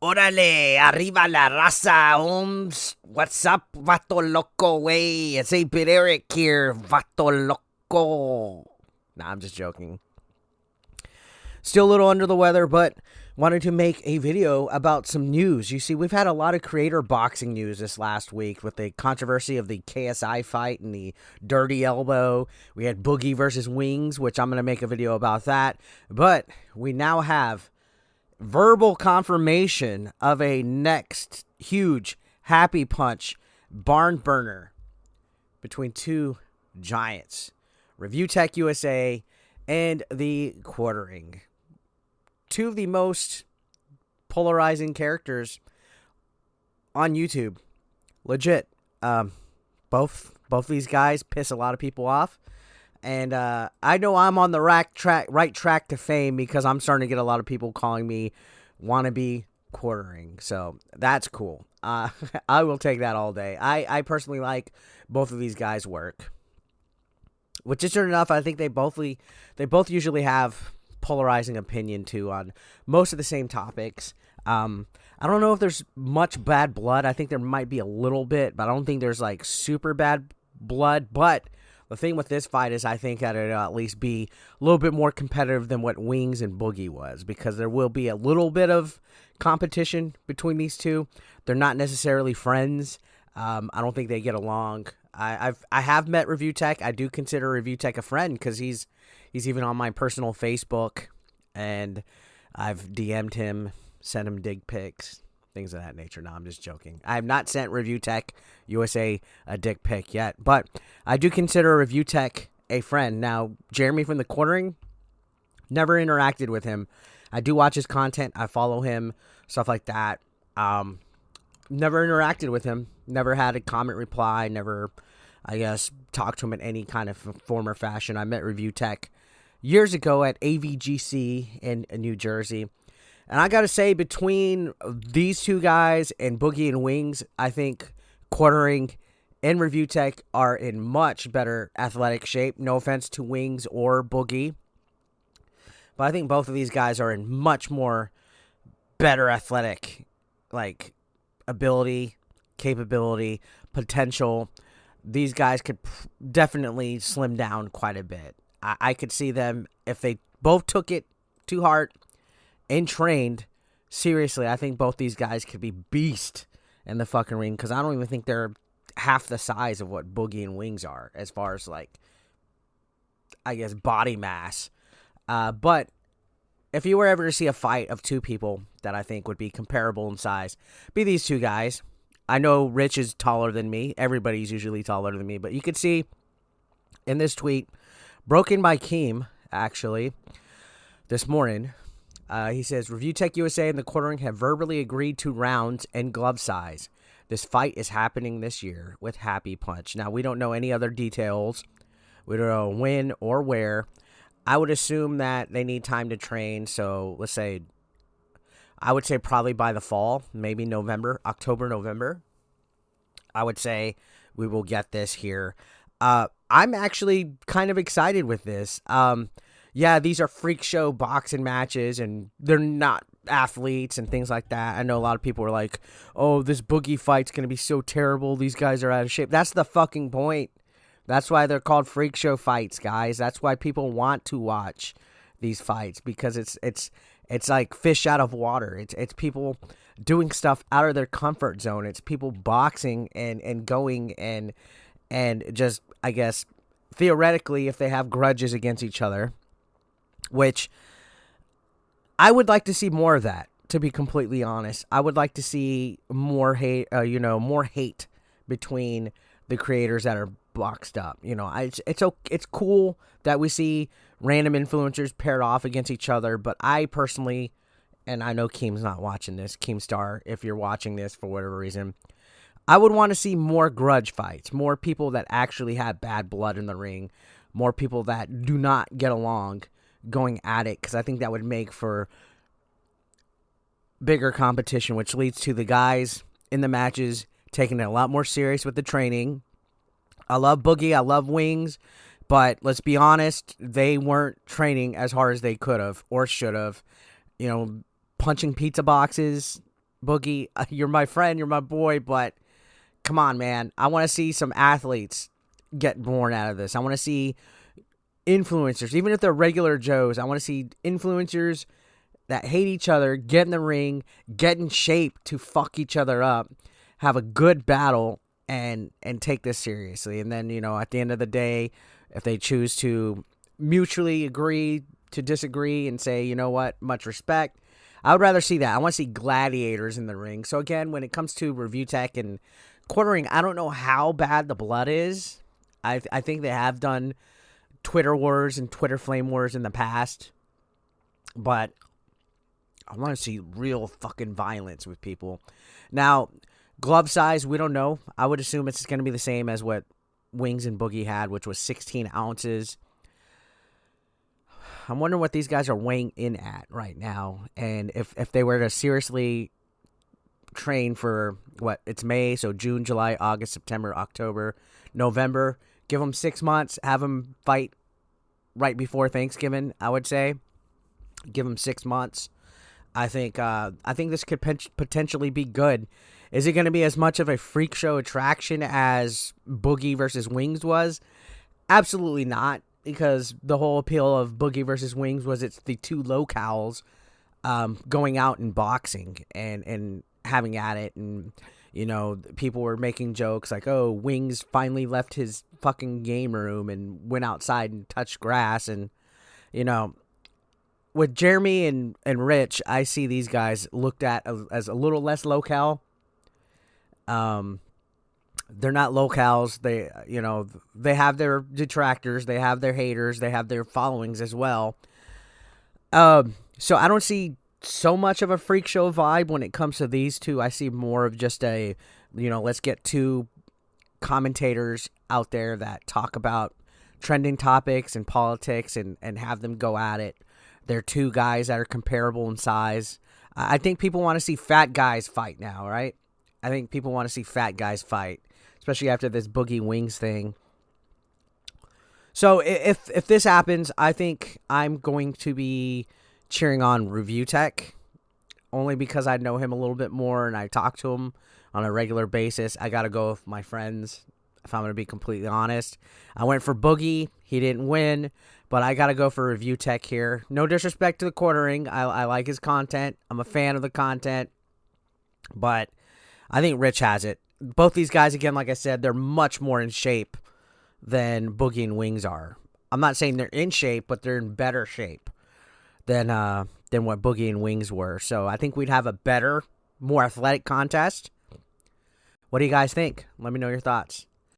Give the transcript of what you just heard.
Órale, arriba la raza, What's up, vato loco, way? It's 8-Bit Eric here, vato loco. Nah, I'm just joking. Still a little under the weather, but wanted to make a video about some news. You see, we've had a lot of creator boxing news this last week with the controversy of the KSI fight and the dirty elbow. We had Boogie versus Wings, which I'm going to make a video about that. But we now have verbal confirmation of a next huge happy punch barn burner between two giants, ReviewTechUsa and TheQuartering. Two of the most polarizing characters on YouTube. Legit. Both these guys piss a lot of people off. And I know I'm on the right track to fame because I'm starting to get a lot of people calling me wannabe quartering. So that's cool. I will take that all day. I personally like both of these guys' work. Which is enough. I think they both usually have polarizing opinion too on most of the same topics. I don't know if there's much bad blood. I think there might be a little bit, but I don't think there's like super bad blood. But the thing with this fight is I think that it'll at least be a little bit more competitive than what Wings and Boogie was, because there will be a little bit of competition between these two. They're not necessarily friends. I don't think they get along. I have met ReviewTech. I do consider ReviewTech a friend because he's even on my personal Facebook, and I've DM'd him, sent him dig pics, things of that nature. No, I'm just joking. I have not sent ReviewTechUsa a dick pic yet, but I do consider ReviewTech a friend. Now, Jeremy from TheQuartering, never interacted with him. I do watch his content. I follow him, stuff like that. Never interacted with him. Never had a comment reply. Never, I guess, talked to him in any kind of form or fashion. I met ReviewTech years ago at AVGC in New Jersey. And I got to say, between these two guys and Boogie and Wings, I think Quartering and ReviewTech are in much better athletic shape. No offense to Wings or Boogie, but I think both of these guys are in much more better athletic, like, ability, capability, potential. These guys could definitely slim down quite a bit. I could see them, if they both took it to heart and trained seriously, I think both these guys could be beast in the fucking ring, because I don't even think they're half the size of what Boogie and Wings are as far as, like, I guess, body mass. But if you were ever to see a fight of two people that I think would be comparable in size, be these two guys. I know Rich is taller than me. Everybody's usually taller than me. But you could see in this tweet, broken by Keem, actually, this morning, he says, ReviewTechUsa and TheQuartering have verbally agreed to rounds and glove size. This fight is happening this year with Happy Punch. Now, we don't know any other details. We don't know when or where. I would assume that they need time to train. So let's say, I would say probably by the fall, maybe November, October, November. I would say we will get this here. I'm actually kind of excited with this. Yeah, these are freak show boxing matches, and they're not athletes and things like that. I know a lot of people are like, oh, this Boogie fight's going to be so terrible. These guys are out of shape. That's the fucking point. That's why they're called freak show fights, guys. That's why people want to watch these fights, because it's like fish out of water. It's people doing stuff out of their comfort zone. It's people boxing and going and just, I guess, theoretically, if they have grudges against each other, which I would like to see more of that, to be completely honest. I would like to see more hate, more hate between the creators that are boxed up. It's cool that we see random influencers paired off against each other, but I personally, and I know Keem's not watching this, Keemstar, if you're watching this for whatever reason, I would want to see more grudge fights, more people that actually have bad blood in the ring, more people that do not get along going at it, because I think that would make for bigger competition, which leads to the guys in the matches taking it a lot more serious with the training. I love Boogie, I love Wings, but let's be honest, they weren't training as hard as they could have or should have. Punching pizza boxes, Boogie, you're my friend, you're my boy, but come on, man. I want to see some athletes get born out of this. I want to see influencers, even if they're regular Joes. I want to see influencers that hate each other get in the ring, get in shape to fuck each other up, have a good battle, and take this seriously. And then, at the end of the day, if they choose to mutually agree to disagree and say, you know what, much respect, I would rather see that. I want to see gladiators in the ring. So again, when it comes to Review Tech and Quartering, I don't know how bad the blood is. I think they have done Twitter wars and Twitter flame wars in the past, but I want to see real fucking violence with people. Now, glove size, we don't know. I would assume it's going to be the same as what Wings and Boogie had, which was 16 ounces. I'm wondering what these guys are weighing in at right now. And if they were to seriously train for, it's May, so June, July, August, September, October, November, give them 6 months, have them fight right before Thanksgiving, I would say. Give them 6 months. I think this could potentially be good. Is it going to be as much of a freak show attraction as Boogie versus Wings was? Absolutely not, because the whole appeal of Boogie versus Wings was it's the two locals going out and boxing and having at it. And, people were making jokes like, oh, Wings finally left his fucking game room and went outside and touched grass. And, with Jeremy and Rich, I see these guys looked at as a little less local. They're not locals. They have their detractors, they have their haters, they have their followings as well. So I don't see so much of a freak show vibe when it comes to these two. I see more of just a, let's get two commentators out there that talk about trending topics and politics and have them go at it. They're two guys that are comparable in size. I think people want to see fat guys fight now, right? I think people want to see fat guys fight, especially after this Boogie Wings thing. So if this happens, I think I'm going to be cheering on Review Tech, only because I know him a little bit more and I talk to him on a regular basis. I got to go with my friends, if I'm going to be completely honest. I went for Boogie. He didn't win, but I got to go for Review Tech here. No disrespect to TheQuartering. I like his content. I'm a fan of the content, but I think Rich has it. Both these guys, again, like I said, they're much more in shape than Boogie and Wings are. I'm not saying they're in shape, but they're in better shape than what Boogie and Wings were. So I think we'd have a better, more athletic contest. What do you guys think? Let me know your thoughts.